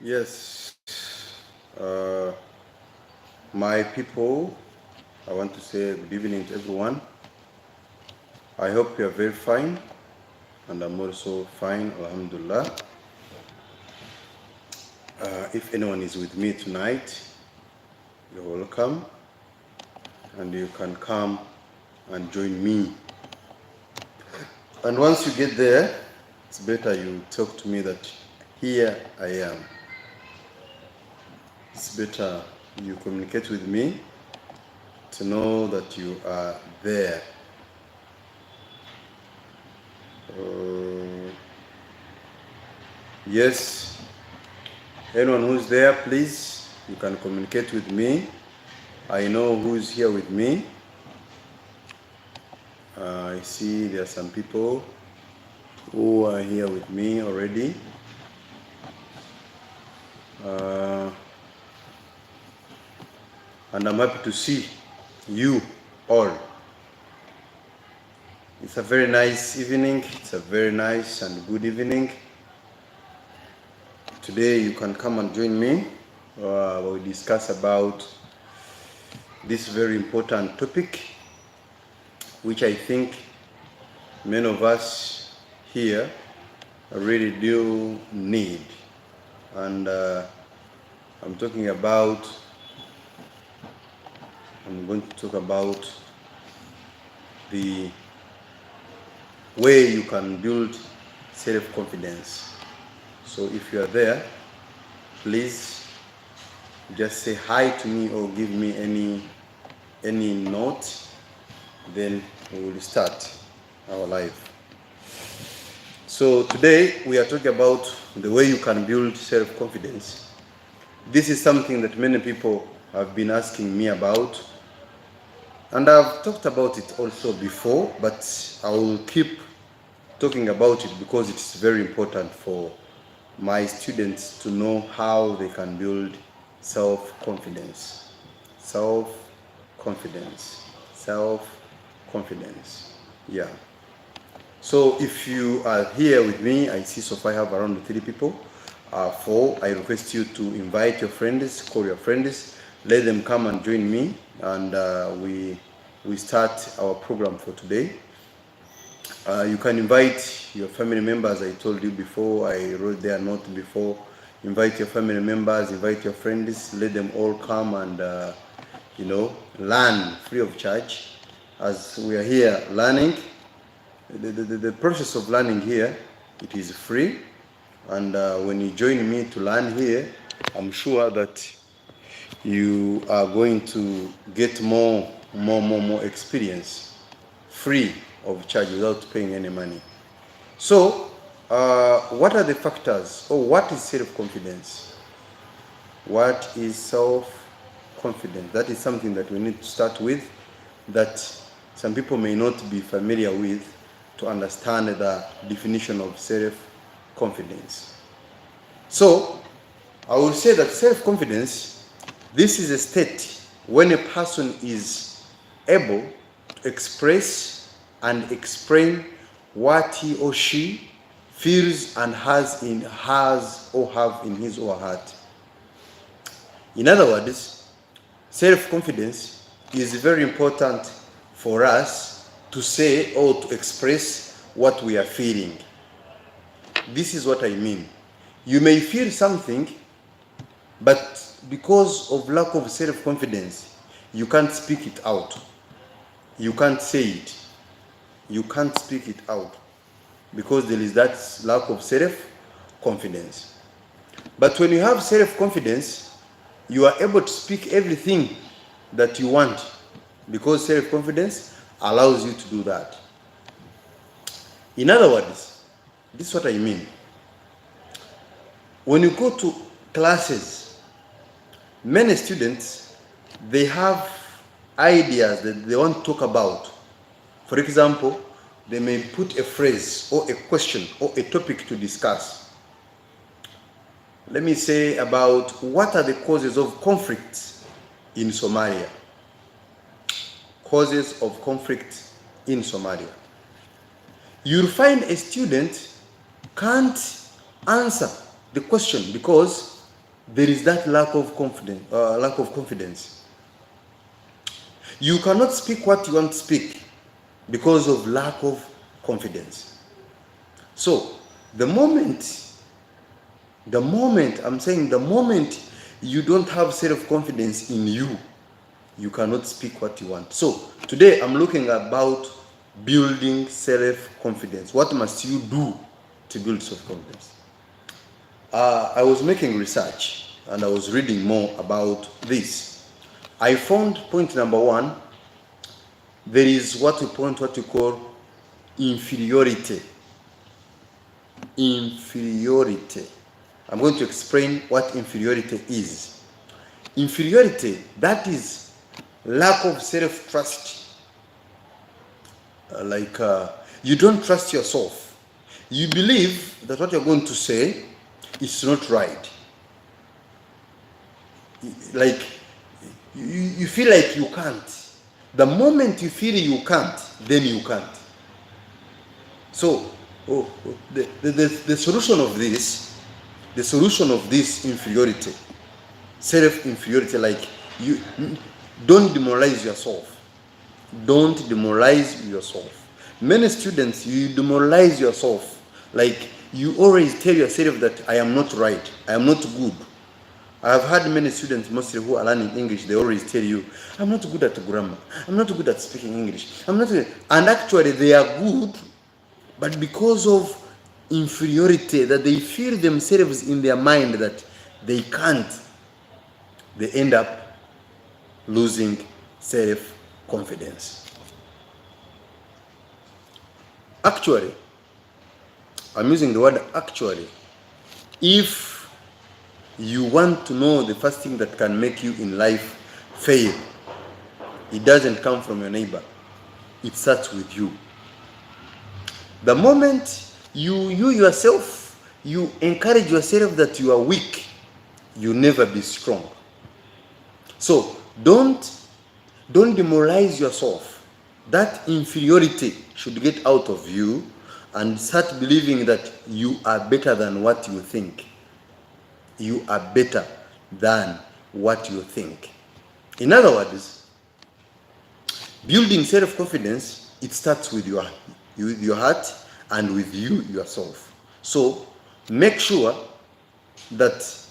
Yes, uh, my people, I want to say good evening to everyone. I hope you are very fine, and I'm also fine, Alhamdulillah. If anyone is with me tonight, you're welcome, and you can come and join me. And once you get there, it's better you talk to me that here I am. It's better you communicate with me to know that you are there. Uh, yes, anyone who's there, please, you can communicate with me. I know who's here with me. I see there are some people who are here with me already. And I'm happy to see you all. It's a very nice evening. It's a very nice and good evening. Today you can come and join me. We'll discuss about this very important topic, which I think many of us here really do need. And I'm going to talk about the way you can build self-confidence. So if you are there, please just say hi to me or give me any note, then we will start our live. So today we are talking about the way you can build self-confidence. This is something that many people have been asking me about, and I've talked about it also before, but I will keep talking about it because it's very important for my students to know how they can build self-confidence. Self-confidence. Self-confidence. Yeah. So if you are here with me, I see so far I have around 3 people. 4, I request you to invite your friends, call your friends, let them come and join me, and we start our program for today. You can invite your family members. I told you before, I wrote their note before. Invite your family members, invite your friends, let them all come and learn free of charge. As we are here learning, the process of learning here, it is free. And when you join me to learn here, I'm sure that you are going to get more experience, free of charge, without paying any money. So, what are the factors, or what is self-confidence? What is self-confidence? That is something that we need to start with, that some people may not be familiar with, to understand the definition of self-confidence. So, I will say that self-confidence, this is a state when a person is able to express and explain what he or she feels and has or have in his or her heart. In other words, self-confidence is very important for us to say or to express what we are feeling. This is what I mean. You may feel something, but because of lack of self-confidence, you can't speak it out. You can't say it. You can't speak it out because there is that lack of self-confidence. But when you have self-confidence, you are able to speak everything that you want, because self-confidence allows you to do that. In other words, this is what I mean. When you go to classes, many students, they have ideas that they want to talk about. For example, they may put a phrase or a question or a topic to discuss. Let me say about what are the causes of conflict in Somalia. Causes of conflict in Somalia. You'll find a student can't answer the question because there is that lack of confidence. You cannot speak what you want to speak because of lack of confidence. So the moment you don't have self-confidence in you, you cannot speak what you want. So today I'm looking about building self-confidence. What must you do to build self-confidence? I was making research and I was reading more about this. I found point number one, there is what you call inferiority. Inferiority. I'm going to explain what inferiority is. Inferiority, that is lack of self-trust. You don't trust yourself. You believe that what you're going to say is not right. Like you feel like you can't. The moment you feel you can't, then you can't. So the solution of this inferiority, self-inferiority, like you don't demoralize yourself. Don't demoralize yourself. Many students, you demoralize yourself. Like you always tell yourself that I am not right, I am not good. I have had many students, mostly who are learning English, they always tell you, I'm not good at grammar, I'm not good at speaking English, I'm not good. And actually they are good, but because of inferiority, that they feel themselves in their mind that they can't, they end up losing self-confidence. Actually, I'm using the word actually. If you want to know the first thing that can make you in life fail, it doesn't come from your neighbor. It starts with you. The moment you yourself, you encourage yourself that you are weak, you never be strong. So don't demoralize yourself. That inferiority should get out of you and start believing that you are better than what you think. You are better than what you think. In other words, building self-confidence, it starts with your heart and with you yourself. So make sure that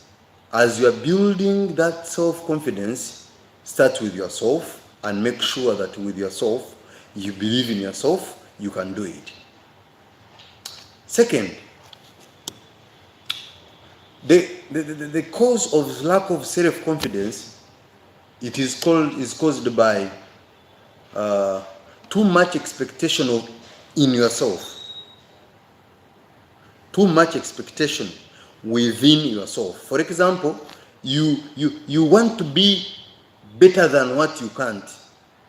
as you are building that self-confidence, start with yourself and make sure that with yourself, you believe in yourself, you can do it. Second, the cause of lack of self-confidence, it is caused by too much expectation in yourself. Too much expectation within yourself. For example, you want to be better than what you can't.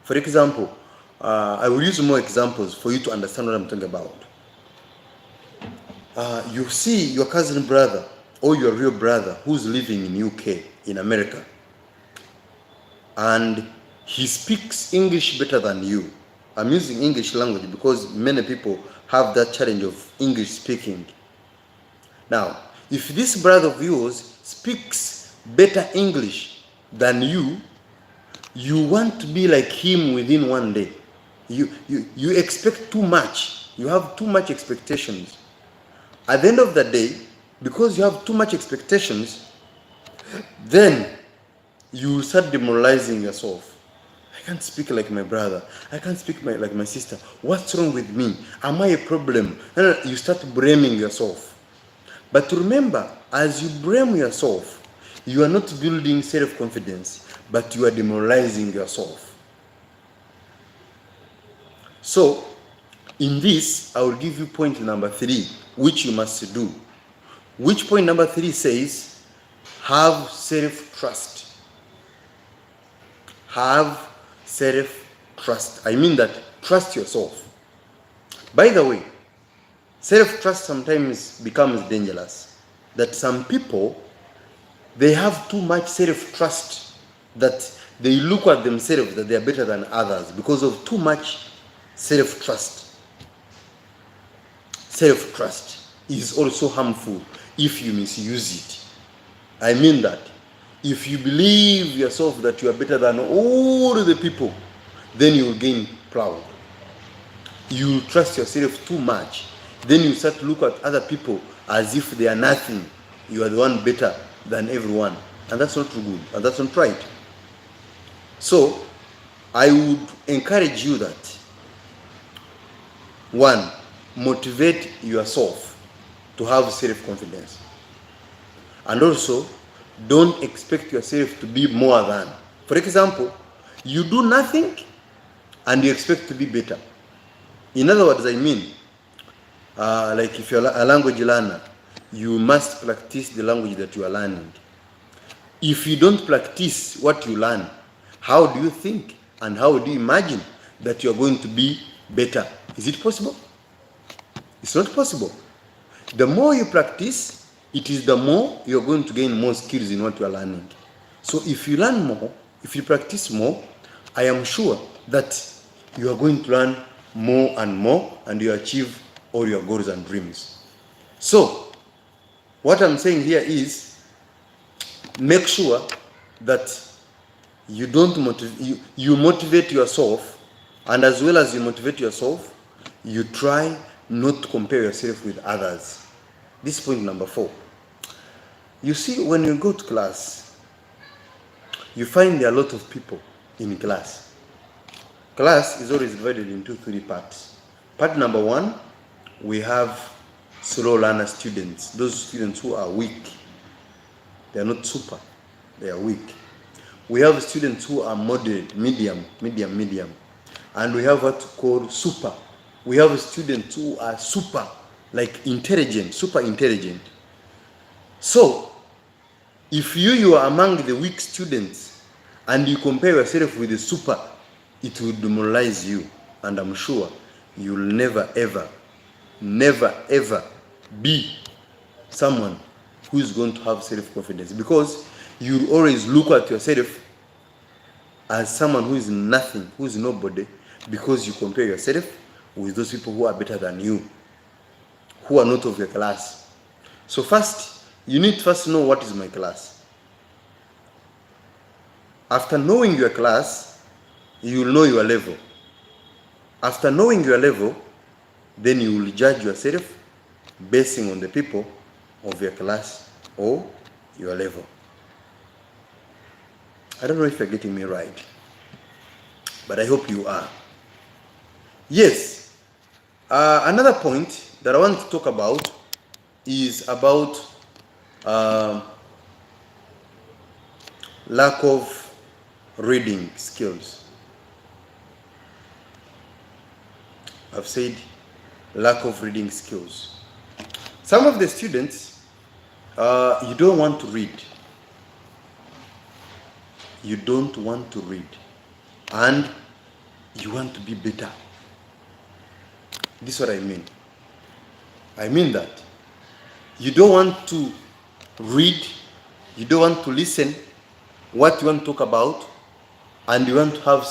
For example, I will use more examples for you to understand what I'm talking about. You see your cousin brother or your real brother who's living in UK, in America, and he speaks English better than you. I'm using English language because many people have that challenge of English speaking. Now, if this brother of yours speaks better English than you, you want to be like him within one day. You expect too much. You have too much expectations. At the end of the day, because you have too much expectations, then you start demoralizing yourself. I can't speak like my brother. I can't speak like my sister. What's wrong with me? Am I a problem? You start blaming yourself. But remember, as you blame yourself, you are not building self-confidence, but you are demoralizing yourself. So, in this, I will give you point number 3, which you must do. Which point number 3 says, have self-trust. Have self-trust. I mean that, trust yourself. By the way, self-trust sometimes becomes dangerous. That some people, they have too much self-trust that they look at themselves that they are better than others because of too much self-trust. Self-trust is also harmful if you misuse it. I mean that. If you believe yourself that you are better than all the people, then you will gain proud. You trust yourself too much. Then you start to look at other people as if they are nothing. You are the one better than everyone. And that's not good. And that's not right. So, I would encourage you that, one, motivate yourself to have self-confidence. And also, don't expect yourself to be more than. For example, you do nothing and you expect to be better. In other words, I mean, like if you're a language learner, you must practice the language that you are learning. If you don't practice what you learn, how do you think and how do you imagine that you are going to be better? Is it possible? It's not possible. The more you practice, it is the more you're going to gain more skills in what you are learning. So if you learn more, if you practice more, I am sure that you are going to learn more and more, and you achieve all your goals and dreams. So what I'm saying here is, make sure that you don't you motivate yourself, and as well as you motivate yourself, you try not to compare yourself with others. This is point number 4. You see, when you go to class, you find there are a lot of people in class. Class is always divided into 3 parts. Part number 1, we have slow learner students, those students who are weak. They are not super, they are weak. We have students who are moderate, medium. And we have what we call super. We have students who are super, like intelligent, super intelligent. So, if you are among the weak students and you compare yourself with the super, it will demoralize you. And I'm sure you'll never ever be someone who is going to have self-confidence, because you always look at yourself as someone who is nothing, who is nobody, because you compare yourself with those people who are better than you, who are not of your class. So first, you need to first know what is my class. After knowing your class, you will know your level. After knowing your level, then you will judge yourself basing on the people of your class or your level. I don't know if you're getting me right, but I hope you are. Yes, another point that I want to talk about is about lack of reading skills. I've said lack of reading skills. Some of the students, you don't want to read. You don't want to read. And you want to be better. This is what I mean. I mean that you don't want to read, you don't want to listen what you want to talk about, and you want to have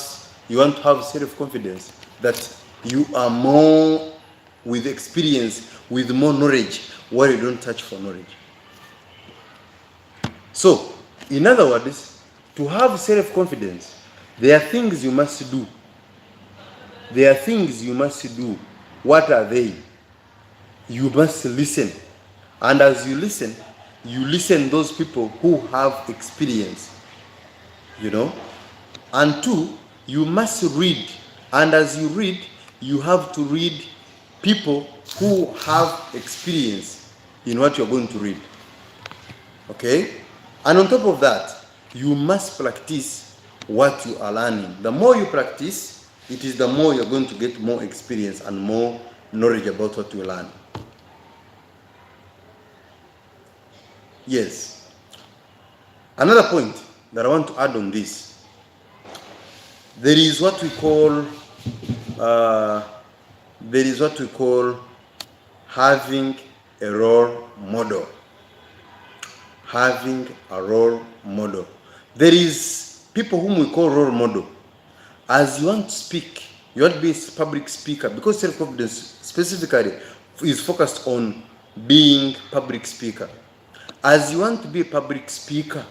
self-confidence that you are more with experience, with more knowledge, where you don't touch for knowledge. So, in other words, to have self-confidence, there are things you must do. There are things you must do. What are they? You must listen. And as you listen those people who have experience, you know. And 2, you must read. And as you read, you have to read people who have experience in what you're going to read. Okay? And on top of that, you must practice what you are learning. The more you practice, it is the more you're going to get more experience and more knowledge about what you learn. Yes. Another point that I want to add on this, there is what we call having a role model. Having a role model. There is people whom we call role model. As you want to speak, you want to be a public speaker, because self-confidence specifically is focused on being public speaker. As you want to be a public speaker,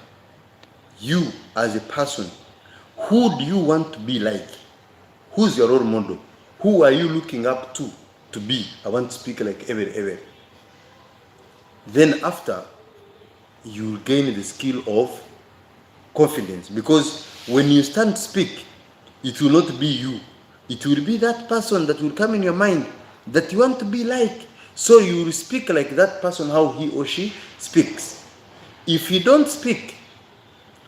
you as a person, who do you want to be like? Who's your role model? Who are you looking up to be? I want to speak like ever. Then after, you will gain the skill of confidence, because when you stand to speak, it will not be you. It will be that person that will come in your mind that you want to be like. So you will speak like that person, how he or she speaks. If you don't speak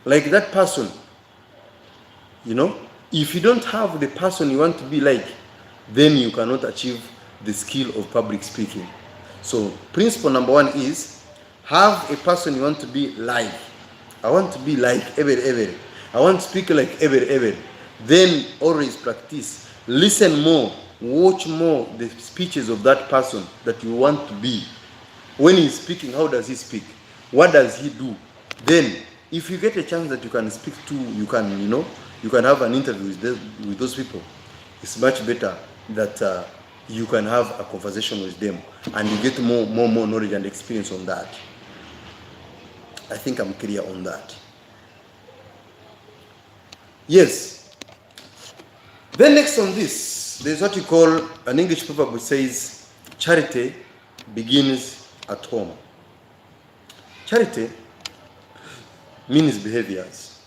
like that person, if you don't have the person you want to be like, then you cannot achieve the skill of public speaking. So principle number 1 is have a person you want to be like. I want to be like ever. I want to speak like ever. Then always practice. Listen more. Watch more the speeches of that person that you want to be. When he's speaking, how does he speak? What does he do? Then, if you get a chance that you can speak to, you can have an interview with those people. It's much better that you can have a conversation with them, and you get more knowledge and experience on that. I think I'm clear on that. Yes. Then next on this, there's what you call an English proverb which says, charity begins at home. Charity means behaviors.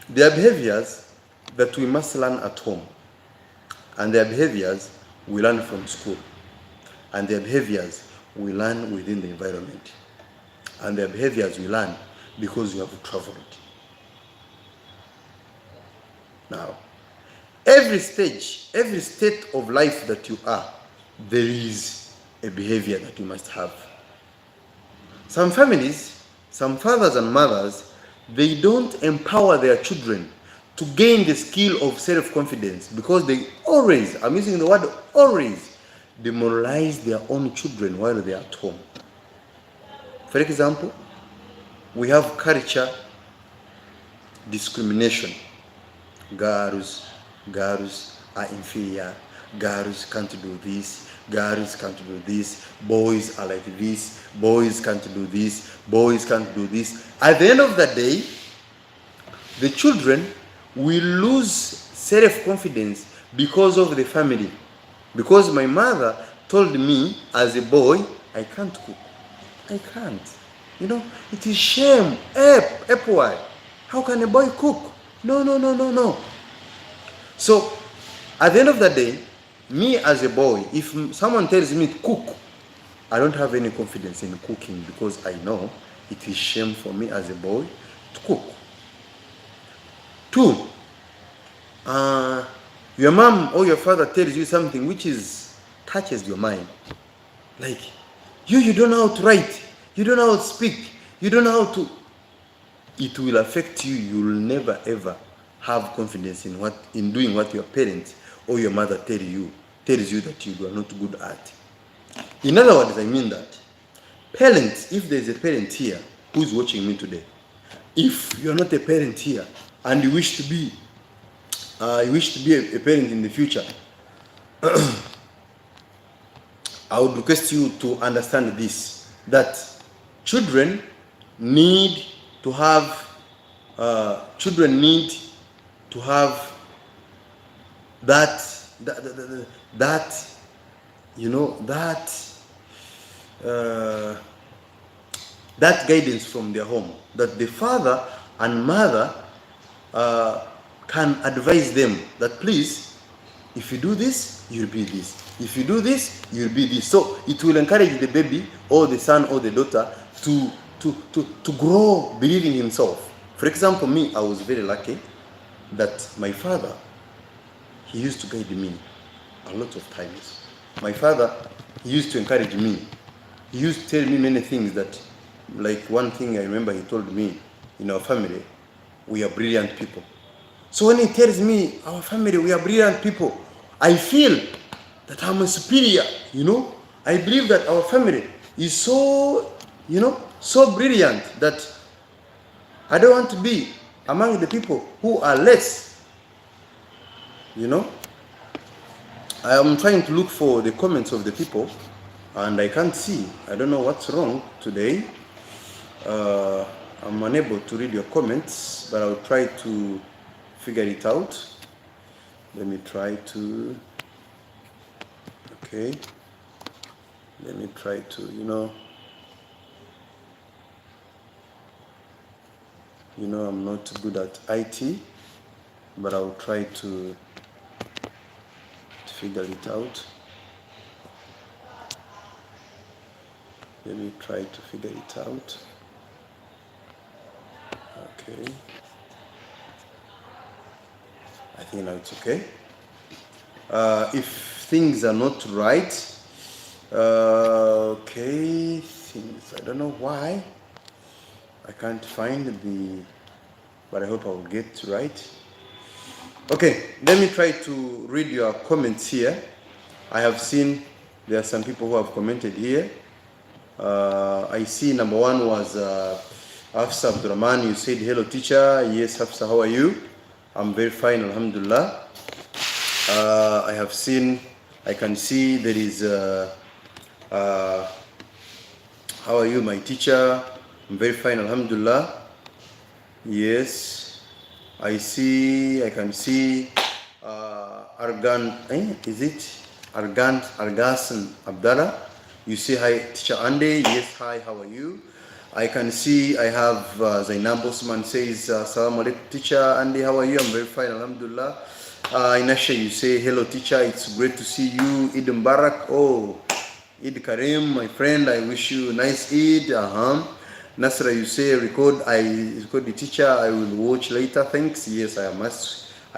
There are behaviors that we must learn at home, and there are behaviors we learn from school, and there are behaviors we learn within the environment, and there are behaviors we learn because we have traveled. Now, every state of life that you are, there is a behavior that you must have. Some families, some fathers and mothers, they don't empower their children to gain the skill of self-confidence because they always, I'm using the word always, demoralize their own children while they are at home. For example, we have culture discrimination. Girls are inferior. Girls can't do this. Girls can't do this. Boys are like this. Boys can't do this. Boys can't do this. At the end of the day, the children will lose self-confidence because of the family. Because my mother told me as a boy, I can't cook. I can't. It is shame. Why? How can a boy cook? No. So, at the end of the day, me as a boy, if someone tells me to cook, I don't have any confidence in cooking because I know it is shame for me as a boy to cook. 2, your mom or your father tells you something which touches your mind. Like, you don't know how to write, you don't know how to speak, you don't know how to... It will affect you. You will never ever have confidence in doing what your parents or your mother tells you that you are not good at. In other words, I mean that parents, if there's a parent here who's watching me today, if you're not a parent here and you wish to be a parent in the future, I would request you to understand this, that children need to have that guidance from their home, that the father and mother can advise them that, please, if you do this, you'll be this. If you do this, you'll be this. So it will encourage the baby or the son or the daughter to grow believing himself. For example, me, I was very lucky that my father, he used to guide me a lot of times. My father, he used to encourage me. He used to tell me many things that, like one thing I remember he told me, in our family, we are brilliant people. So when he tells me, our family, we are brilliant people, I feel that I'm superior, I believe that our family is so, so brilliant that I don't want to be among the people who are less. I am trying to look for the comments of the people and I can't see. I don't know what's wrong today. I'm unable to read your comments, but I'll try to figure it out. Let me try to, okay. Let me try to, I'm not good at IT, but I'll try to figure it out. Let me try to figure it out. Okay. I think now it's okay. If things are not right, okay, things, I don't know why. I can't find but I hope I will get right. Okay, let me try to read your comments here. I have seen there are some people who have commented here. I see number one was Hafsa Abdurrahman. You said, hello teacher. Yes, Hafsa, how are you? I'm very fine, alhamdulillah. I can see there is, how are you, my teacher? I'm very fine, alhamdulillah. Yes, I can see Argan, is it? Argasan Abdallah. You say, hi, teacher Andy. Yes, hi, how are you? I can see I have Zainab Osman says, Assalamu alaikum, teacher Andy, how are you? I'm very fine, alhamdulillah. Inasha, you say, hello, teacher, it's great to see you. Eid Mubarak. Oh, Eid Karim, my friend, I wish you a nice Eid. Nasra, you say, record the teacher, I will watch later. Thanks. Yes, I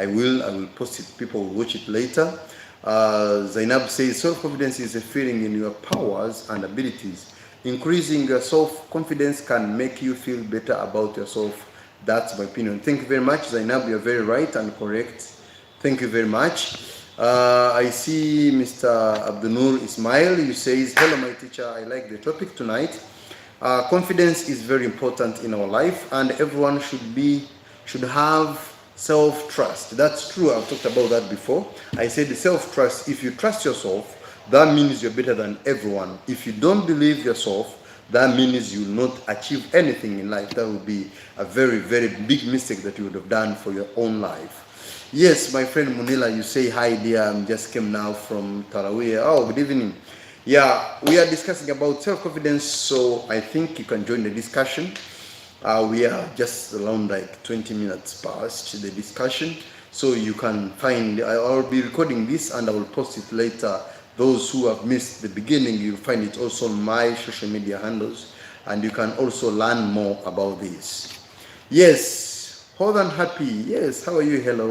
will post it. People will watch it later. Zainab says, self-confidence is a feeling in your powers and abilities. Increasing your self-confidence can make you feel better about yourself. That's my opinion. Thank you very much, Zainab. You're very right and correct. Thank you very much. I see Mr. Abdunur Ismail. You says, hello, my teacher. I like the topic tonight. Confidence is very important in our life, and everyone should have self-trust. That's true. I've talked about that before. I said the self-trust, if you trust yourself, that means you're better than everyone. If you don't believe yourself, that means you will not achieve anything in life. That would be a very, very big mistake that you would have done for your own life. Yes, my friend Munila, you say, hi dear, I just came now from Taraweeh. Oh, good evening. Yeah, we are discussing about self-confidence, so I think you can join the discussion. We are just around like 20 minutes past the discussion, so you can find, I'll be recording this and I will post it later. Those who have missed the beginning, you'll find it also on my social media handles, and you can also learn more about this. Yes, Hodan Happy. Yes, how are you? Hello.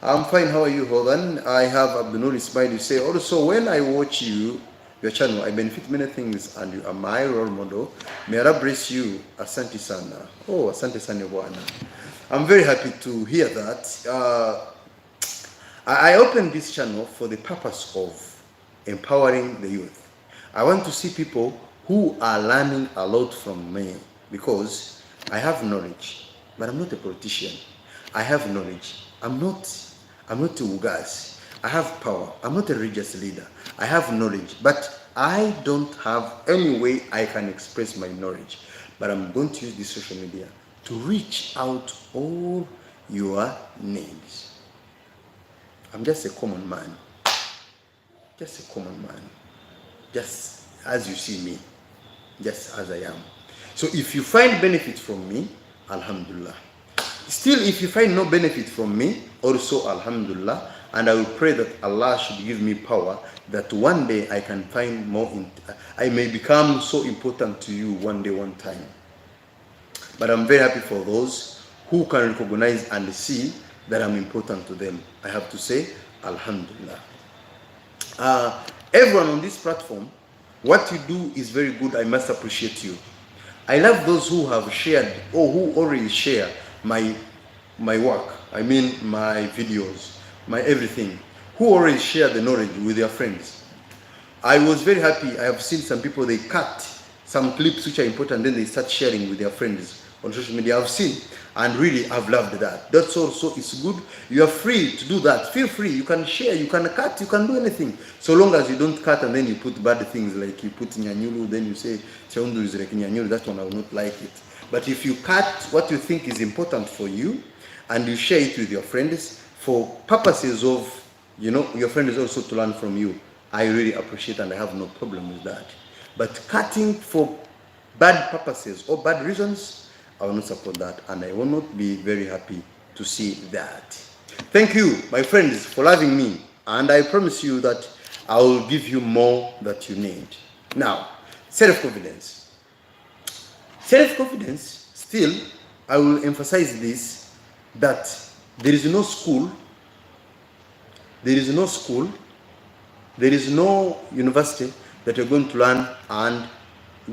I'm fine. How are you, Hodan? I have Abdunur Ismail. You say, also, when I watch your channel, I benefit many things, and you are my role model. May Allah bless you. Asante sana. Oh, asante sana, Bwana. I'm very happy to hear that. I opened this channel for the purpose of empowering the youth. I want to see people who are learning a lot from me, because I have knowledge, but I'm not a politician. I have knowledge. I'm not a Ugas. I have power. I'm not a religious leader. I have knowledge, but I don't have any way I can express my knowledge. But I'm going to use this social media to reach out all your needs. I'm just a common man. Just a common man. Just as you see me. Just as I am. So if you find benefit from me, alhamdulillah. Still, if you find no benefit from me, also alhamdulillah. And I will pray that Allah should give me power, that one day I can find more, I may become so important to you one day, one time. But I'm very happy for those who can recognize and see that I'm important to them. I have to say, alhamdulillah. Everyone on this platform, what you do is very good. I must appreciate you. I love those who have shared or who already share my work. I mean my videos, my everything. Who already share the knowledge with their friends. I was very happy. I have seen some people, they cut some clips which are important, then they start sharing with their friends on social media. I've seen, and really I've loved that. That's also, it's good. You are free to do that. Feel free. You can share, you can cut, you can do anything. So long as you don't cut and then you put bad things, like you put Nyanyulu, then you say Chaundu is like Nyanyulu, that one I will not like it. But if you cut what you think is important for you and you share it with your friends for purposes of, your friend is also to learn from you, I really appreciate and I have no problem with that. But cutting for bad purposes or bad reasons, I will not support that, and I will not be very happy to see that. Thank you, my friends, for loving me, and I promise you that I will give you more that you need. Now, self-confidence. Self-confidence, still, I will emphasize this, that there is no school, there is no university that you're going to learn and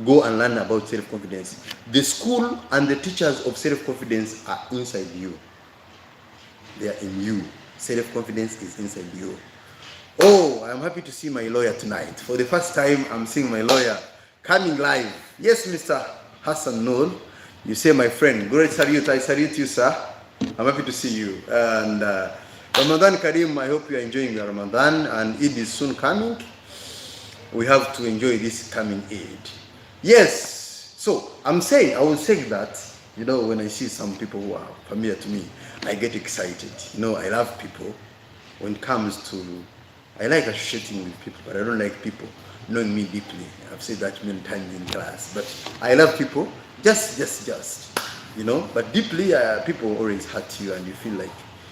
go and learn about self-confidence. The school and the teachers of self-confidence are inside you. They are in you. Self-confidence is inside you. Oh, I'm happy to see my lawyer tonight. For the first time, I'm seeing my lawyer coming live. Yes, Mr. Hassan Noor. You say, my friend, great salute. I salute you, sir. I'm happy to see you. And Ramadan Kareem, I hope you are enjoying the Ramadan, and Eid is soon coming. We have to enjoy this coming Eid. Yes, so I will say that, when I see some people who are familiar to me, I get excited. I love people. When it comes to, I like associating with people, but I don't like people knowing me deeply. I've said that many times in class, but I love people, just, but deeply, people always hurt you and you feel like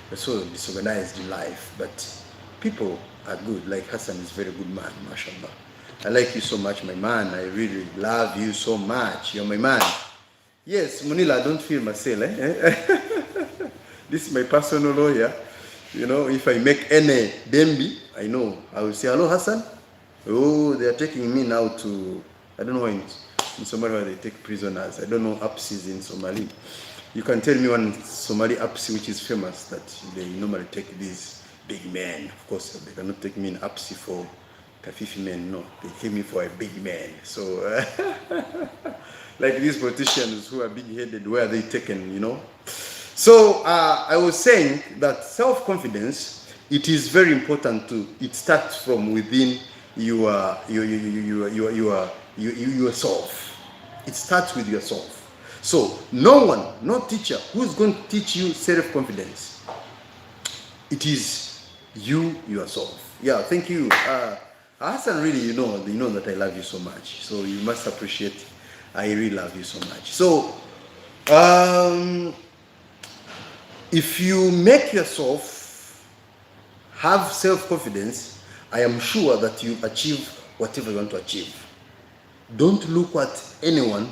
you're so disorganized in life, but people are good. Like Hassan is a very good man, mashallah. I like you so much, my man. I really love you so much. You're my man. Yes, Munila, don't feel myself. This is my personal lawyer. If I make any dembi, I know. I will say, hello, Hassan. Oh, they are taking me now to, I don't know in Somalia they take prisoners. I don't know APSIs in Somali. You can tell me one Somali APSI which is famous that they normally take these big men. Of course, they cannot take me in APSI for Kafifi men. No, they take me for a big man. So, like these politicians who are big-headed, where are they taken, So, I was saying that self-confidence, it is very important it starts from within yourself. It starts with yourself. So no teacher who is going to teach you self-confidence. It is you yourself. Yeah, thank you. Hassan, really, you know that I love you so much. So you must appreciate. I really love you so much. So, if you make yourself have self-confidence, I am sure that you achieve whatever you want to achieve. Don't look at anyone.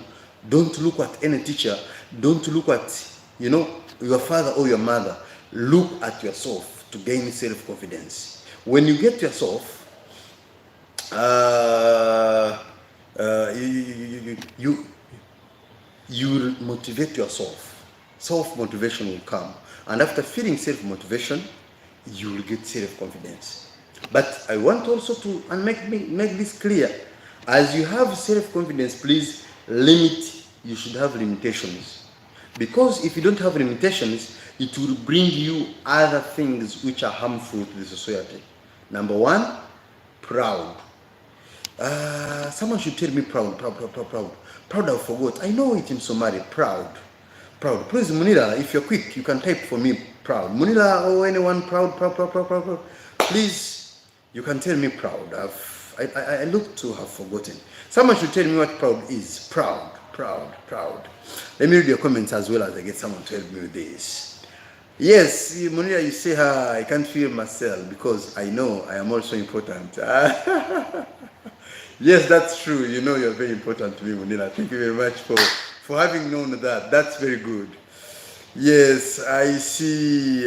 Don't look at any teacher. Don't look at, your father or your mother. Look at yourself to gain self-confidence. When you get yourself, you will motivate yourself. Self-motivation will come. And after feeling self-motivation, you will get self-confidence. But I want also to make this clear. As you have self-confidence, please you should have limitations. Because if you don't have limitations, it will bring you other things which are harmful to the society. Number one, proud. Someone should tell me proud. Proud, I forgot. I know it in Somali, proud. Please, Munira, if you're quick, you can type for me, proud. Munira or anyone, proud. Please, you can tell me proud. I look to have forgotten. Someone should tell me what proud is. Proud. Let me read your comments as well as I get someone to help me with this. Yes, Munira, you say, I can't feel myself because I know I am also important. Yes, that's true. You're very important to me, Munira. Thank you very much for having known that. That's very good. Yes, I see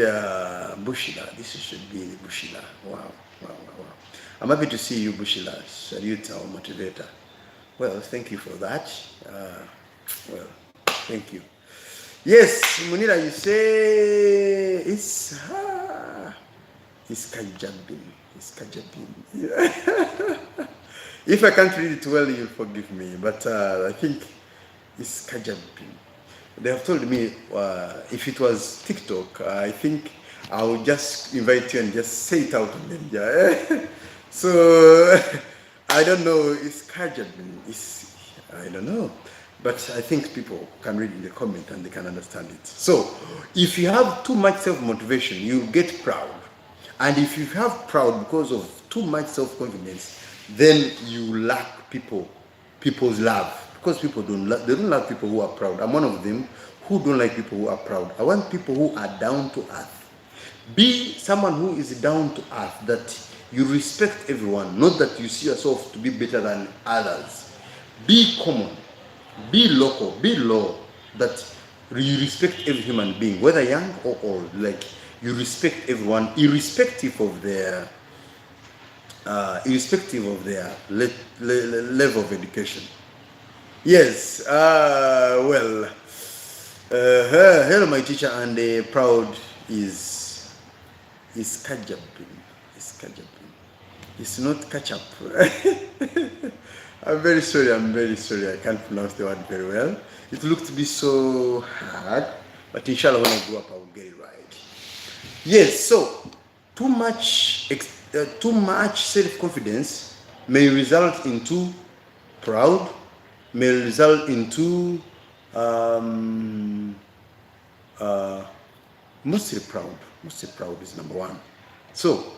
Bushila. This should be Bushila. Wow. I'm happy to see you, Bushila. Salute our motivator. Well, thank you for that. Thank you. Yes, Munira, you say it's Kajabin. Yeah. If I can't read it well, you'll forgive me. But I think it's Kajabin. They have told me if it was TikTok, I think I would just invite you and just say it out on them. Yeah. So I don't know. It's Kajabin. It's I don't know, but I think people can read in the comment and they can understand it. So if you have too much self-motivation, you get proud, and if you have proud because of too much self-confidence, then you lack people's love, because people they don't love people who are proud. I'm one of them who don't like people who are proud. I want people who are down to earth. Be someone who is down to earth, that you respect everyone, not that you see yourself to be better than others. Be common, be local, be low, that you respect every human being, whether young or old. Like, you respect everyone, irrespective of their level of education. Yes, hello my teacher, and proud is Kajabin. Is Kajabin. It's not catch up. I'm very sorry, I can't pronounce the word very well. It looked to be so hard, but inshallah when I grow up I will get it right. Yes, so too much self-confidence may result into proud, may result into mostly proud is number one. So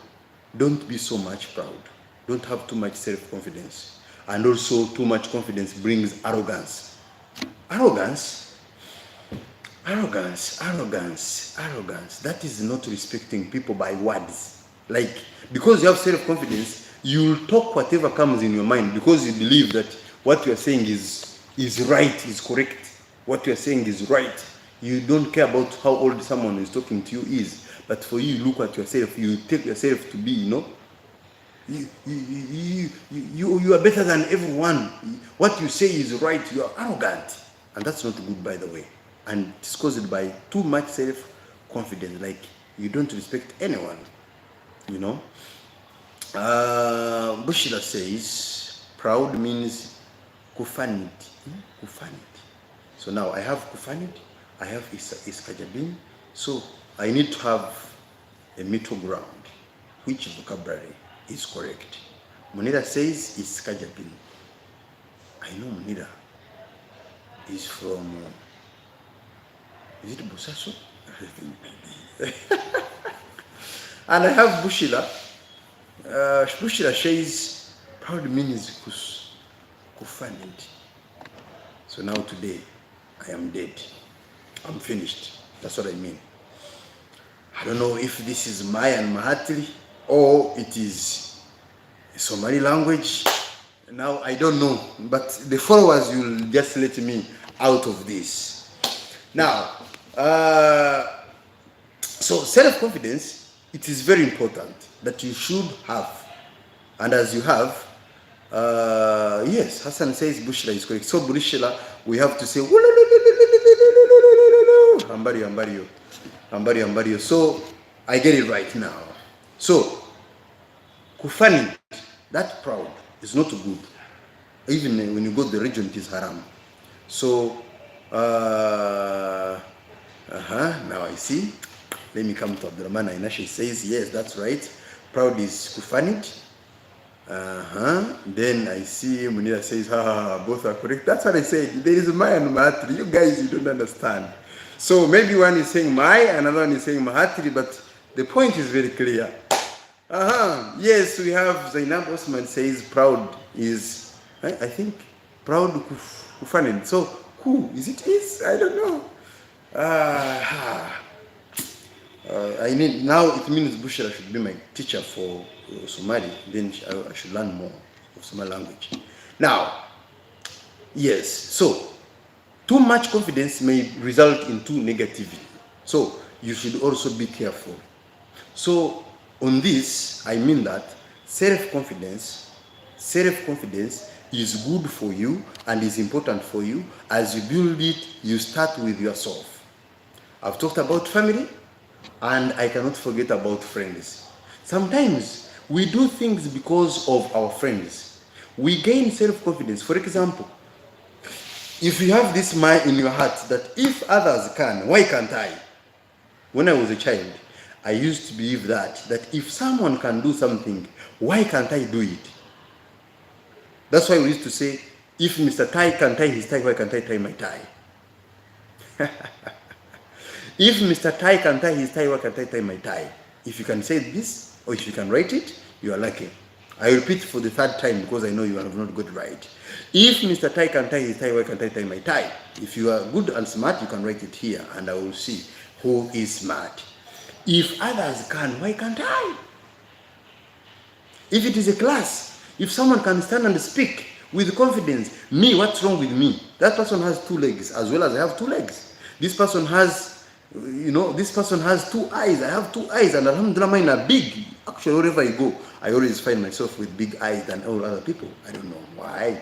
don't be so much proud, don't have too much self-confidence, and also too much confidence brings arrogance. That is not respecting people by words. Like, because you have self-confidence, you'll talk whatever comes in your mind, because you believe that what you are saying is right, is correct. What you are saying is right. You don't care about how old someone is talking to you is. But for you, look at yourself. You take yourself to be, you are better than everyone. What you say is right. You are arrogant, and that's not good, by the way. And it's caused by too much self-confidence. Like, you don't respect anyone. Bushra says proud means kufanid. So now I have kufanid, I have iskajabin. So I need to have a middle ground. Which vocabulary is correct? Munira says iskajabin. I know Munira is from is it Busaso? And I have Bushila. Bushila says proud means kufanid. So now today I am dead. I'm finished. That's what I mean. I don't know if this is Maya and Mahatri or it is a Somali language. Now I don't know, but the followers will just let me out of this. Now, so self-confidence, it is very important that you should have. And as you have, yes, Hassan says Bushra is correct. So Bushra, we have to say Ambario. So I get it right now. So kufani, that proud is not good. Even when you go to the region, it is haram. So now I see. Let me come to Abdurrahman Aina. She says yes, that's right. Proud is kufanid. Then I see Munira says, both are correct. That's what I said. There is Mai and Mahatri. You guys, you don't understand. So maybe one is saying Mai, another one is saying Mahatri, but the point is very clear. Yes, we have Zainab Osman says proud is, I think, proud kufanid. So who is it? Is I don't know. I need now. It means Bushra should be my teacher for Somali. Then I should learn more of Somali language. Now, yes. So too much confidence may result in too negativity. So you should also be careful. So on this, I mean that self-confidence is good for you and is important for you. As you build it, you start with yourself. I've talked about family, and I cannot forget about friends. Sometimes we do things because of our friends. We gain self-confidence. For example, if you have this mind in your heart that if others can, why can't I? When I was a child, I used to believe that if someone can do something, why can't I do it? That's why we used to say, if Mr. Tie can tie his tie, why can't I tie my tie? If Mr. Tie can tie his tie, why can't I tie my tie? If you can say this, or if you can write it, you are lucky. I repeat for the third time because I know you have not got it right. If Mr. Tie can tie his tie, why can't I tie my tie? If you are good and smart, you can write it here, and I will see who is smart. If others can, why can't I? If it is a class, if someone can stand and speak with confidence, me, what's wrong with me? That person has 2 legs as well as I have 2 legs. This person has, this person has 2 eyes. I have 2 eyes, and alhamdulillah, mine are big. Actually, wherever I go, I always find myself with big eyes than all other people. I don't know why.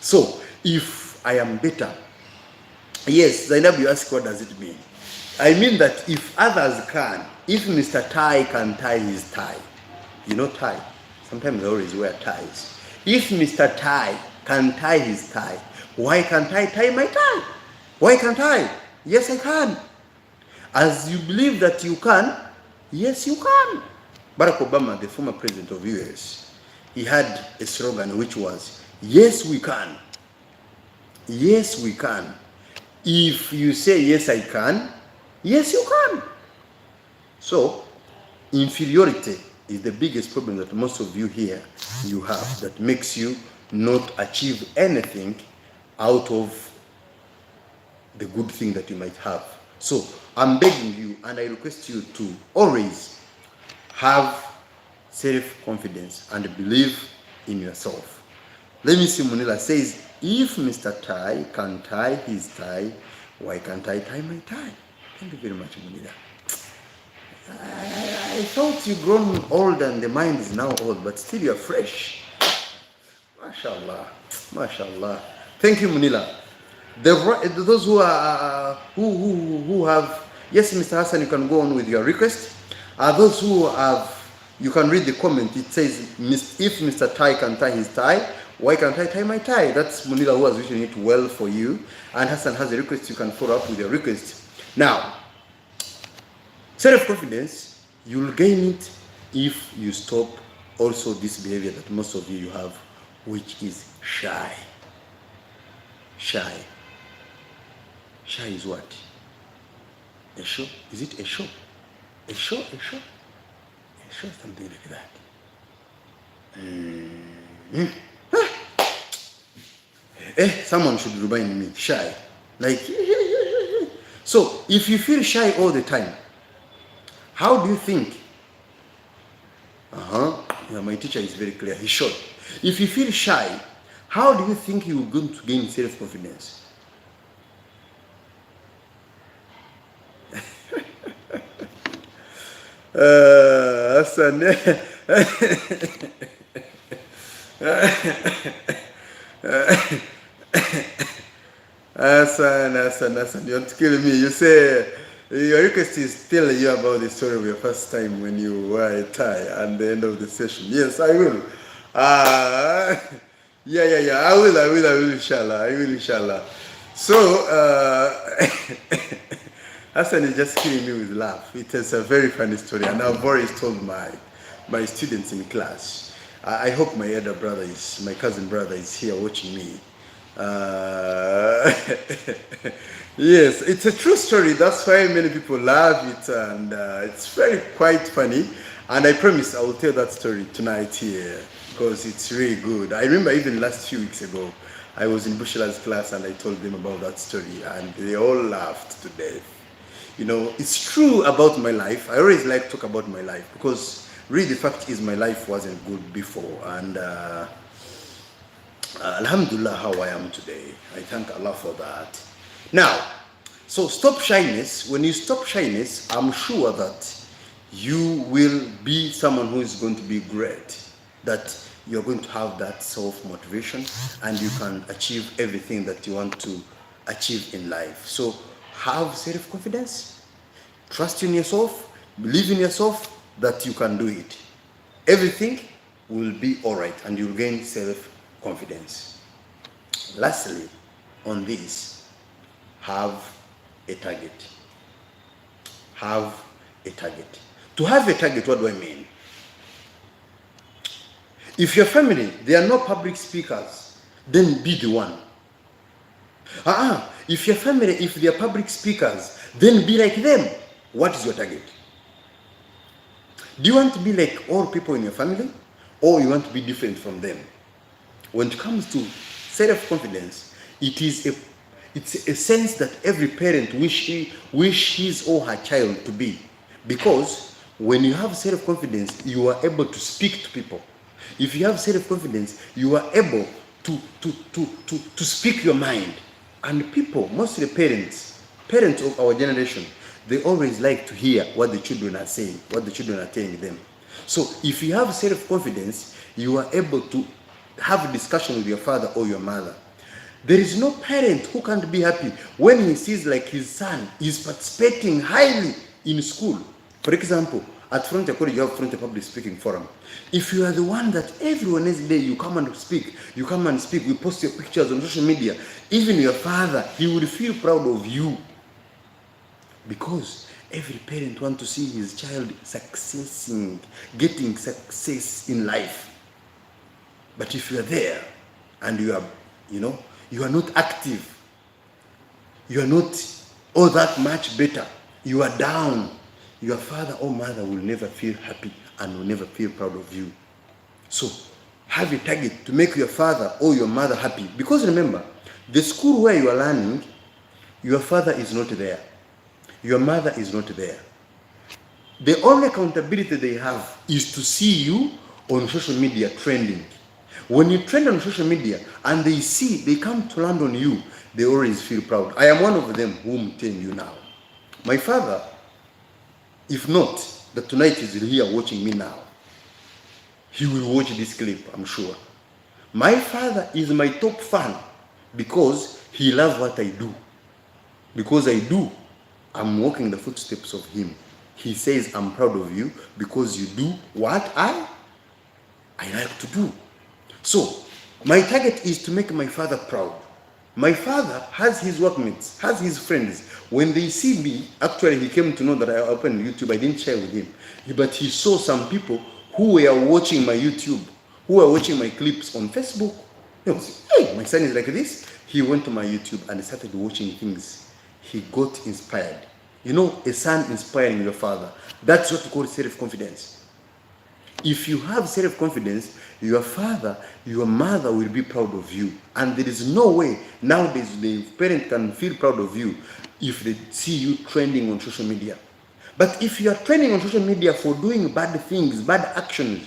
So, if I am better, yes, Zainab, you ask, what does it mean? I mean that if others can, if Mr. Tie can tie his tie, tie. Sometimes I always wear ties. If Mr. Tie can tie his tie, why can't I tie my tie? Why can't I? Yes, I can. As you believe that you can, yes, you can. Barack Obama, the former president of US, he had a slogan which was, yes, we can. Yes, we can. If you say, yes, I can, yes, you can. So, inferiority is the biggest problem that most of you here you have, that makes you not achieve anything out of the good thing that you might have. So I'm begging you, and I request you to always have self-confidence and believe in yourself. Let me see. Munila says, if Mr. Tie can tie his tie, why can't I tie my tie? Thank you very much, Munila. I thought you've grown old and the mind is now old, but still you're fresh. MashaAllah. MashaAllah. Thank you, Munila. Those who are who have, yes, Mr. Hassan, you can go on with your request. Those who have, you can read the comment. It says, if Mr. Tie can tie his tie, why can't I tie my tie? That's Munila who has written it well for you. And Hassan has a request. You can follow up with your request. Now, self-confidence, you'll gain it if you stop also this behavior that most of you have, which is shy. Shy. Shy is what? A show? Is it a show? A show? A show? A show, something like that. Someone should remind me. Shy. Like, so if you feel shy all the time, how do you think? Yeah, my teacher is very clear. He's short. If you feel shy, how do you think you're going to gain self-confidence? Hassan. Hassan, you're killing me. You say your request is tell you about the story of your first time when you wore a tie at the end of the session. Yes, I will. Yeah. I will, inshallah. So, Hassan is just killing me with laugh. It is a very funny story, and I've always told my students in class. I hope my elder brother my cousin brother is here watching me. Yes, it's a true story. That's why many people love it, and it's quite funny. And I promise I will tell that story tonight here because it's really good. I remember even last few weeks ago, I was in Bushila's class and I told them about that story, and they all laughed to death. It's true about my life. I always like to talk about my life because really the fact is my life wasn't good before, and alhamdulillah how I am today. I thank Allah for that. Now, so stop shyness. When you stop shyness, I'm sure that you will be someone who is going to be great, that you're going to have that self-motivation and you can achieve everything that you want to achieve in life. So have self-confidence, trust in yourself, believe in yourself that you can do it. Everything will be all right and you'll gain self-confidence. Lastly, on this, have a target. Have a target. To have a target, what do I mean? If your family, there are no public speakers, then be the one. If your family, if they are public speakers, then be like them. What is your target? Do you want to be like all people in your family, or you want to be different from them? When it comes to self-confidence, it's a sense that every parent wish his or her child to be. Because when you have self-confidence, you are able to speak to people. If you have self-confidence, you are able to speak your mind. And people, mostly parents of our generation, they always like to hear what the children are saying, what the children are telling them. So if you have self-confidence, you are able to have a discussion with your father or your mother. There is no parent who can't be happy when he sees like his son is participating highly in school. For example, at Frontier College, you have Frontier Public Speaking Forum. If you are the one that every Wednesday you come and speak, we post your pictures on social media, even your father, he will feel proud of you. Because every parent wants to see his child succeeding, getting success in life. But if you are there and you are not active, you are not all that much better, you are down, your father or mother will never feel happy and will never feel proud of you. So have a target to make your father or your mother happy. Because remember, the school where you are learning, your father is not there. Your mother is not there. The only accountability they have is to see you on social media trending. When you trend on social media and they come to land on you, they always feel proud. I am one of them whom I'm telling you now. My father, if not, that tonight is here watching me now, he will watch this clip, I'm sure. My father is my top fan because he loves what I do. Because I'm walking the footsteps of him. He says, I'm proud of you because you do what I like to do. So, my target is to make my father proud. My father has his workmates, has his friends. When they see me, actually he came to know that I opened YouTube. I didn't share with him. But he saw some people who were watching my YouTube, who were watching my clips on Facebook. He was, hey, my son is like this. He went to my YouTube and started watching things. He got inspired. You know, a son inspiring your father. That's what we call self-confidence. If you have self-confidence, your father, your mother will be proud of you. And there is no way nowadays the parent can feel proud of you if they see you trending on social media. But if you are trending on social media for doing bad things, bad actions,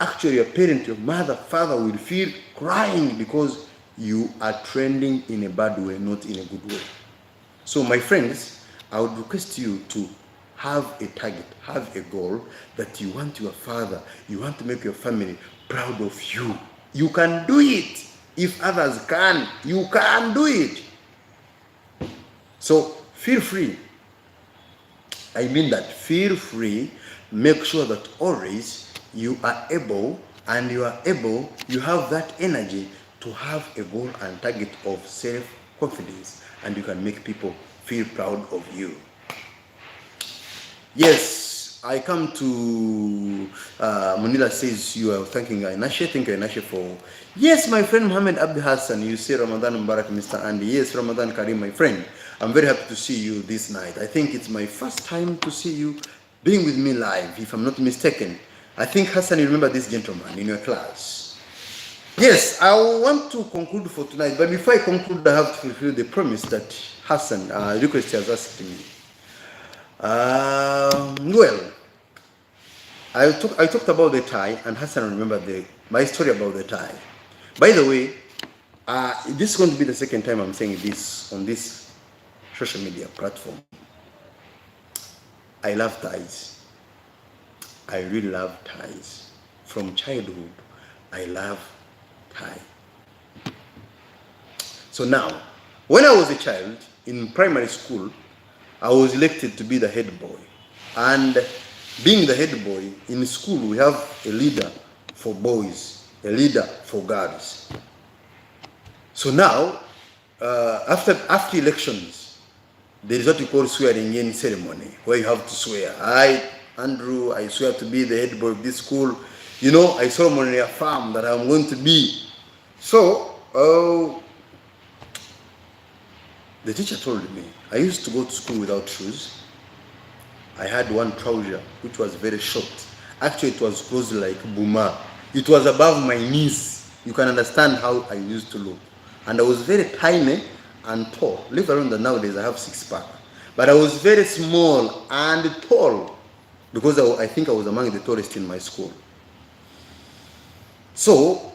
actually your parent, your mother, father will feel crying because you are trending in a bad way, not in a good way. So my friends, I would request you to have a target, have a goal that you want your father, you want to make your family proud of you. You can do it. If others can, you can do it. So feel free. I mean that. Feel free. Make sure that always you are able you have that energy to have a goal and target of self-confidence, and you can make people feel proud of you. Yes, I come to Munila says you are thanking Ainashe. Thank you, Ainashe, for. Yes, my friend Muhammad Abdi Hassan, you say Ramadan Mubarak, Mr. Andy. Yes, Ramadan Karim, my friend. I'm very happy to see you this night. I think it's my first time to see you being with me live, if I'm not mistaken. I think, Hassan, you remember this gentleman in your class. Yes, I want to conclude for tonight, but before I conclude, I have to fulfill the promise that Hassan request has asked me. Well, I talked about the tie, and Hassan remembered my story about the tie. By the way, this is going to be the second time I'm saying this on this social media platform. I love ties. I really love ties. From childhood, I love tie. So now, when I was a child in primary school, I was elected to be the head boy. And being the head boy, in school we have a leader for boys, a leader for girls. So now, after elections, there is what we call swearing in ceremony, where you have to swear. Andrew, I swear to be the head boy of this school. You know, I solemnly affirm that I'm going to be. So, the teacher told me, I used to go to school without shoes. I had one trouser, which was very short. Actually, it was closed like boomer. It was above my knees. You can understand how I used to look. And I was very tiny and tall. Leave alone that nowadays I have 6-pack. But I was very small and tall, because I think I was among the tallest in my school. So,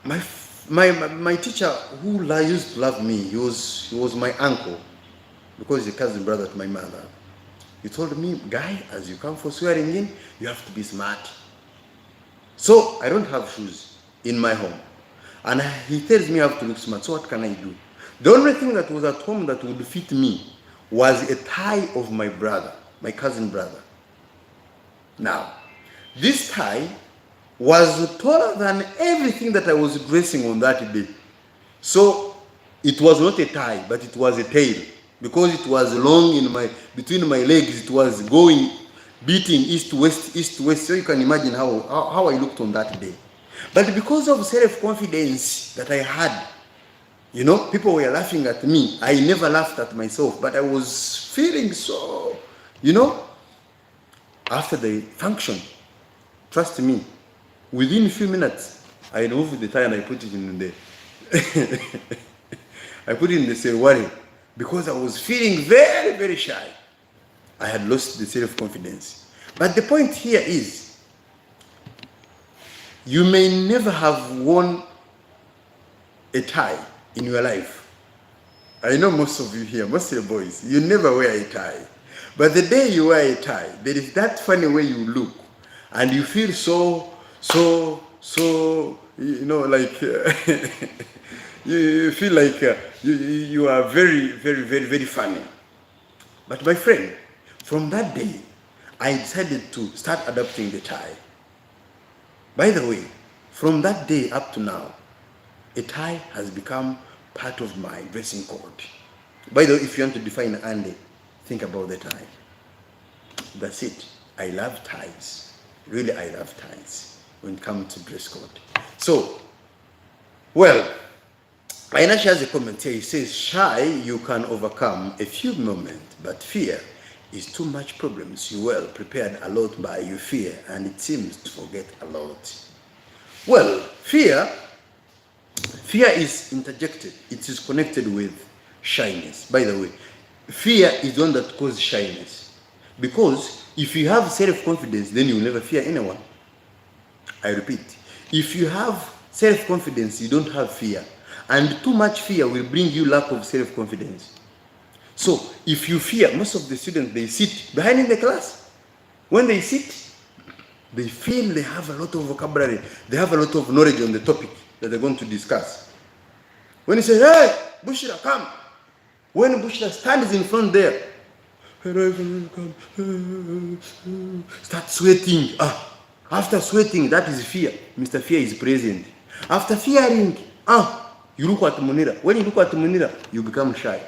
my teacher, who used to love me, he was my uncle, because he's a cousin brother to my mother. He told me, Guy, as you come for swearing in, you have to be smart. So I don't have shoes in my home, and he tells me I have to look smart. So what can I do? The only thing that was at home that would fit me was a tie of my brother, my cousin brother. Now, this tie was taller than everything that I was dressing on that day. So it was not a tie, but it was a tail, because it was long between my legs. It was going, beating east to west. So you can imagine how I looked on that day. But because of self-confidence that I had, people were laughing at me. I never laughed at myself, but I was feeling so, after the function, trust me, within a few minutes, I removed the tie and I put it in the I put it in the ceremony, because I was feeling very, very shy. I had lost the self-confidence. But the point here is, you may never have worn a tie in your life. I know most of you here, most of the boys, you never wear a tie. But the day you wear a tie, there is that funny way you look, and you feel so, like you feel like you are very, very, very, very funny. But my friend, from that day, I decided to start adopting the tie. By the way, from that day up to now, a tie has become part of my dressing code. By the way, if you want to define Andy, think about the tie. That's it. I love ties. Really, I love ties when it comes to dress code. So, well, Ainashi has a comment here. He says, shy you can overcome a few moments, but fear is too much problems. You well prepared a lot by your fear, and it seems to forget a lot. Well, fear is interjected. It is connected with shyness. By the way, fear is the one that causes shyness. Because if you have self-confidence, then you will never fear anyone. I repeat, if you have self-confidence, you don't have fear. And too much fear will bring you lack of self-confidence. So if you fear, most of the students, they sit behind in the class. When they sit, they feel they have a lot of vocabulary. They have a lot of knowledge on the topic that they're going to discuss. When you say, hey, Bushra, come. When Bushra stands in front there, start sweating. After sweating, that is fear. Mr. Fear is present. After fearing, you look at Munira. When you look at Munira, you become shy.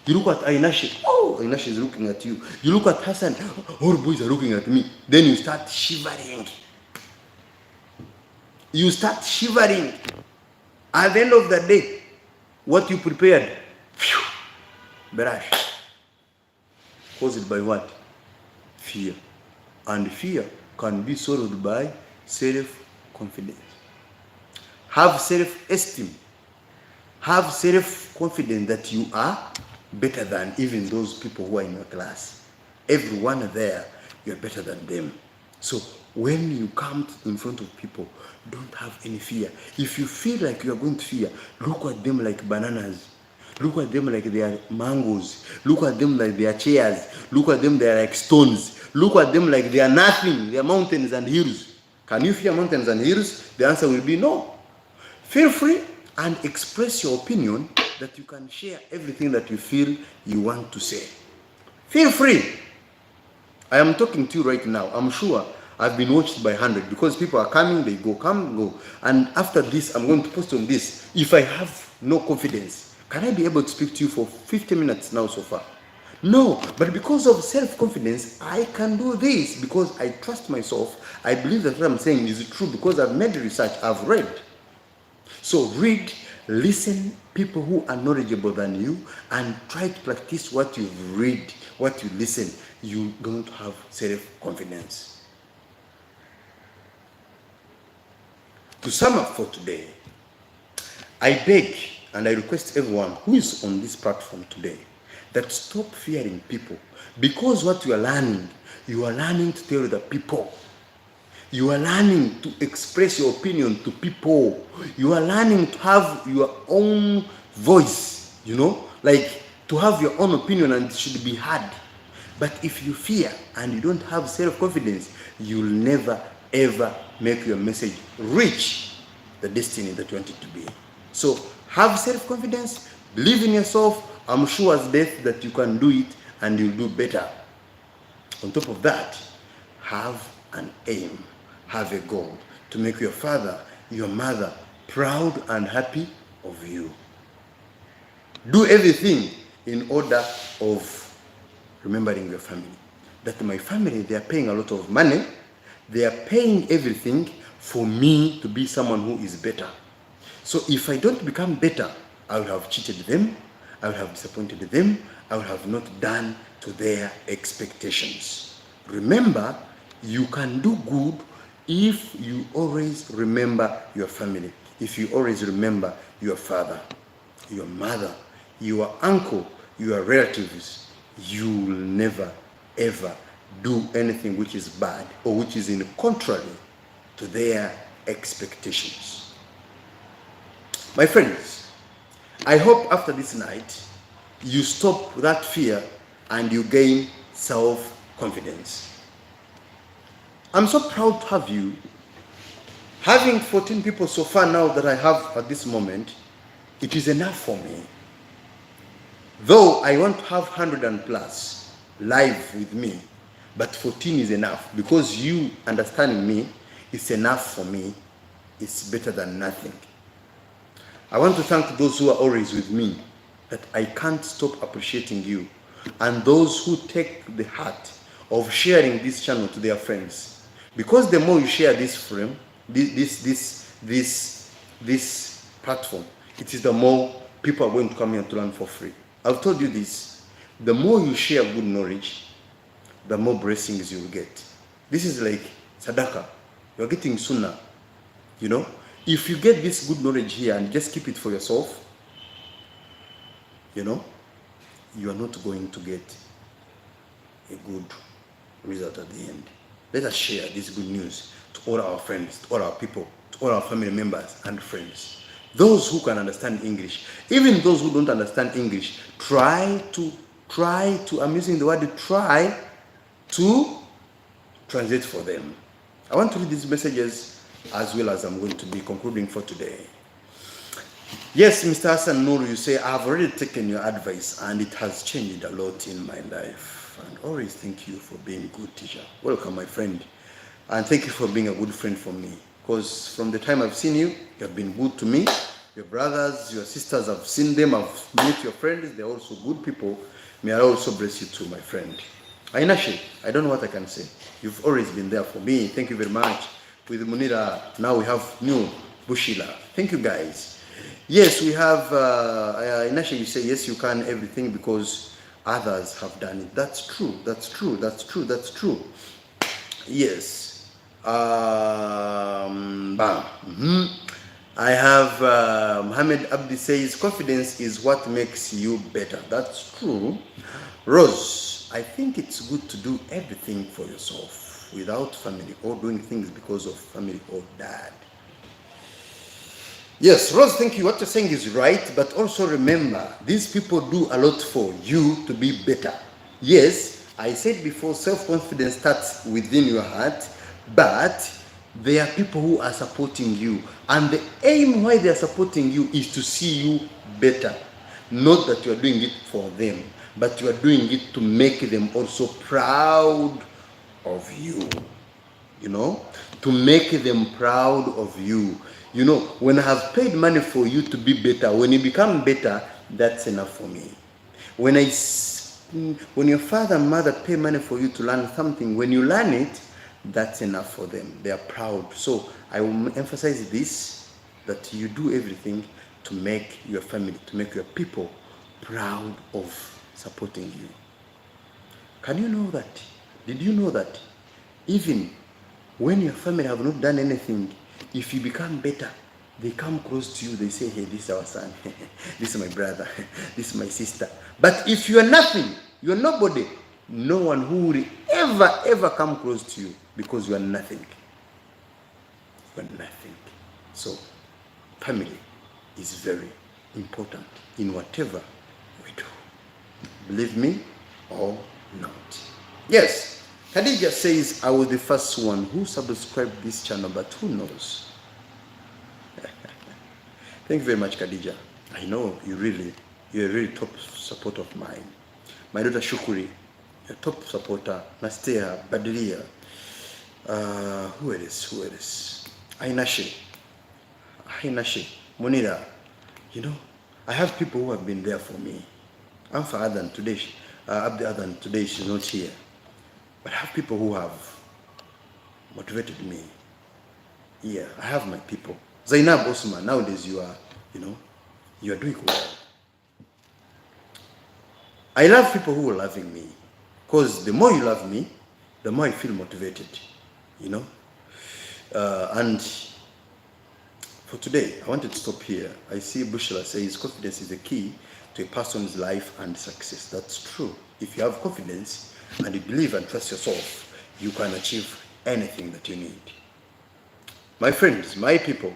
You look at Ainashi. Oh, Ainashi is looking at you. You look at Hassan. All boys are looking at me. Then you start shivering. You start shivering. At the end of the day, what you prepared, brush. Caused by what? Fear. And fear can be solved by self-confidence. Have self-esteem. Have self-confidence that you are better than even those people who are in your class. Everyone there, you're better than them. So when you come in front of people, don't have any fear. If you feel like you are going to fear, look at them like bananas. Look at them like they are mangoes. Look at them like they are chairs. Look at them, they are like stones. Look at them like they are nothing. They are mountains and hills. Can you fear mountains and hills? The answer will be no. Feel free and express your opinion, that you can share everything that you feel you want to say. Feel free. I am talking to you right now. I'm sure I've been watched by 100 because people are coming, they go, come, go. And after this, I'm going to post on this. If I have no confidence, can I be able to speak to you for 50 minutes now so far? No, but because of self-confidence, I can do this because I trust myself. I believe that what I'm saying is true because I've made research, I've read. So read, listen, people who are knowledgeable than you, and try to practice what you read, what you listen. You're going to have self-confidence. To sum up for today, I beg and I request everyone who is on this platform today that stop fearing people, because what you are learning to tell the people. You are learning to express your opinion to people. You are learning to have your own voice, like to have your own opinion and it should be heard. But if you fear and you don't have self-confidence, you'll never ever make your message reach the destiny that you want it to be. So have self-confidence, believe in yourself. I'm sure as death that you can do it and you'll do better. On top of that, have an aim, have a goal to make your father, your mother proud and happy of you. Do everything in order of remembering your family. That my family, they are paying a lot of money. They are paying everything for me to be someone who is better. So if I don't become better, I will have cheated them, I will have disappointed them, I will have not done to their expectations. Remember, you can do good if you always remember your family, if you always remember your father, your mother, your uncle, your relatives. You will never ever do anything which is bad or which is in contrary to their expectations. My friends, I hope after this night you stop that fear and you gain self-confidence. I'm so proud to have you. Having 14 people so far now that I have at this moment, it is enough for me. Though I want to have 100 and plus live with me, but 14 is enough because you understanding me is enough for me. It's better than nothing. I want to thank those who are always with me, that I can't stop appreciating you, and those who take the heart of sharing this channel to their friends, because the more you share this frame, this platform, it is the more people are going to come here to learn for free. I've told you this, the more you share good knowledge, the more blessings you will get. This is like sadaqah. You're getting sunnah, If you get this good knowledge here and just keep it for yourself, you are not going to get a good result at the end. Let us share this good news to all our friends, to all our people, to all our family members and friends. Those who can understand English, even those who don't understand English, try to, I'm using the word try to translate for them. I want to read these messages as well as I'm going to be concluding for today. Yes, Mr. Hassan Noor, you say, I've already taken your advice and it has changed a lot in my life. And always thank you for being a good teacher. Welcome, my friend. And thank you for being a good friend for me. Because from the time I've seen you, you have been good to me. Your brothers, your sisters, I've seen them, I've met your friends, they're also good people. May I also bless you too, my friend. Ainashi, I don't know what I can say. You've always been there for me. Thank you very much. With Munira, now we have new Bushila. Thank you, guys. Yes, we have, Ainashi, you say, yes, you can everything because others have done it. That's true, that's true, that's true, that's true. Yes. I have Mohammed Abdi says, confidence is what makes you better. That's true. Rose, I think it's good to do everything for yourself without family or doing things because of family or dad. Yes, Rose, thank you. What you're saying is right, but also remember, these people do a lot for you to be better. Yes, I said before, self-confidence starts within your heart, but there are people who are supporting you, and the aim why they are supporting you is to see you better. Not that you are doing it for them, but you are doing it to make them also proud of you. to make them proud of you. When I have paid money for you to be better, when you become better, that's enough for me. When your father and mother pay money for you to learn something, when you learn it, that's enough for them. They are proud. So I will emphasize this, that you do everything to make your family, to make your people proud of supporting you. Can you know that? Did you know that even when your family have not done anything, if you become better, they come close to you, they say, hey, this is our son, this is my brother, this is my sister. But if you are nothing, you are nobody, no one who will ever come close to you, because you are nothing. You are nothing. So family is very important in whatever we do. Believe me or not. Yes, Khadija says, I was the first one who subscribed this channel, but who knows? Thank you very much, Khadija. I know you're a really top supporter of mine. My daughter Shukuri, a top supporter. Nastea, Badilia, who else? Ainashi, Monira. I have people who have been there for me. I'm for Adan today. Abdi Adan today, she's not here. But I have people who have motivated me. Yeah, I have my people. Zainab Osman, nowadays you are doing well. I love people who are loving me, because the more you love me, the more I feel motivated, and for today, I wanted to stop here. I see Bushra says confidence is the key to a person's life and success. That's true. If you have confidence and you believe and trust yourself, you can achieve anything that you need. My friends, my people,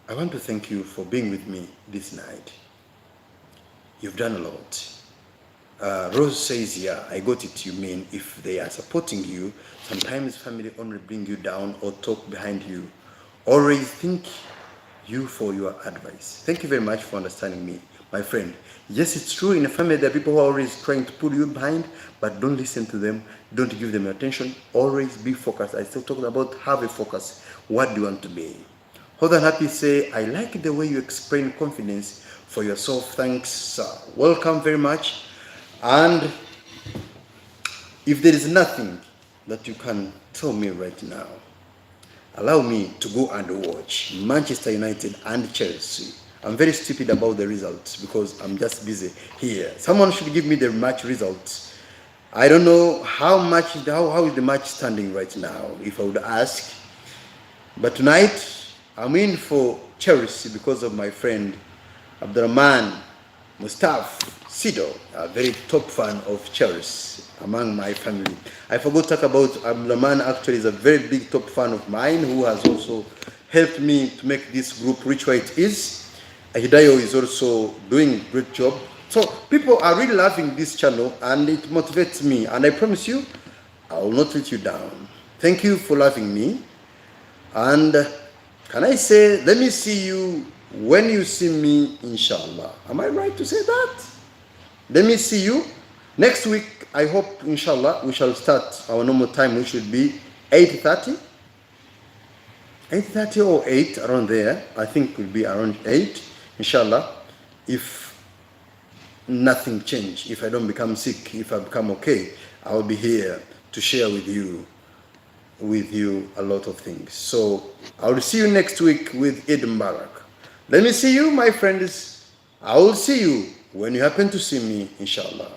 I want to thank you for being with me this night. You've done a lot. Rose says, yeah, I got it. You mean if they are supporting you, sometimes family only bring you down or talk behind you. Always thank you for your advice. Thank you very much for understanding me, my friend. Yes, it's true, in a family there are people who are always trying to pull you behind, but don't listen to them. Don't give them your attention. Always be focused. I still talking about have a focus. What do you want to be? Hold on, happy say, I like the way you explain confidence for yourself. Thanks, sir. Welcome very much. And if there is nothing that you can tell me right now, allow me to go and watch Manchester United and Chelsea. I'm very stupid about the results because I'm just busy here. Someone should give me the match results. I don't know how is the match standing right now, if I would ask. But tonight, I'm in for Chelsea because of my friend Abdurrahman Mustafa Sido, a very top fan of Chelsea among my family. I forgot to talk about Abdurrahman. Actually is a very big top fan of mine who has also helped me to make this group reach where it is. Hidayo is also doing a great job. So people are really loving this channel and it motivates me. And I promise you, I will not let you down. Thank you for loving me. And can I say, let me see you when you see me, inshallah. Am I right to say that? Let me see you next week. I hope, inshallah, we shall start our normal time, which should be 8:30. 8:30 or 8, around there. I think it will be around 8, inshallah. If nothing change, if I don't become sick, if I become okay, I will be here to share with you a lot of things. So I will see you next week with Eid Mubarak. Let me see you, my friends. I will see you when you happen to see me, inshallah.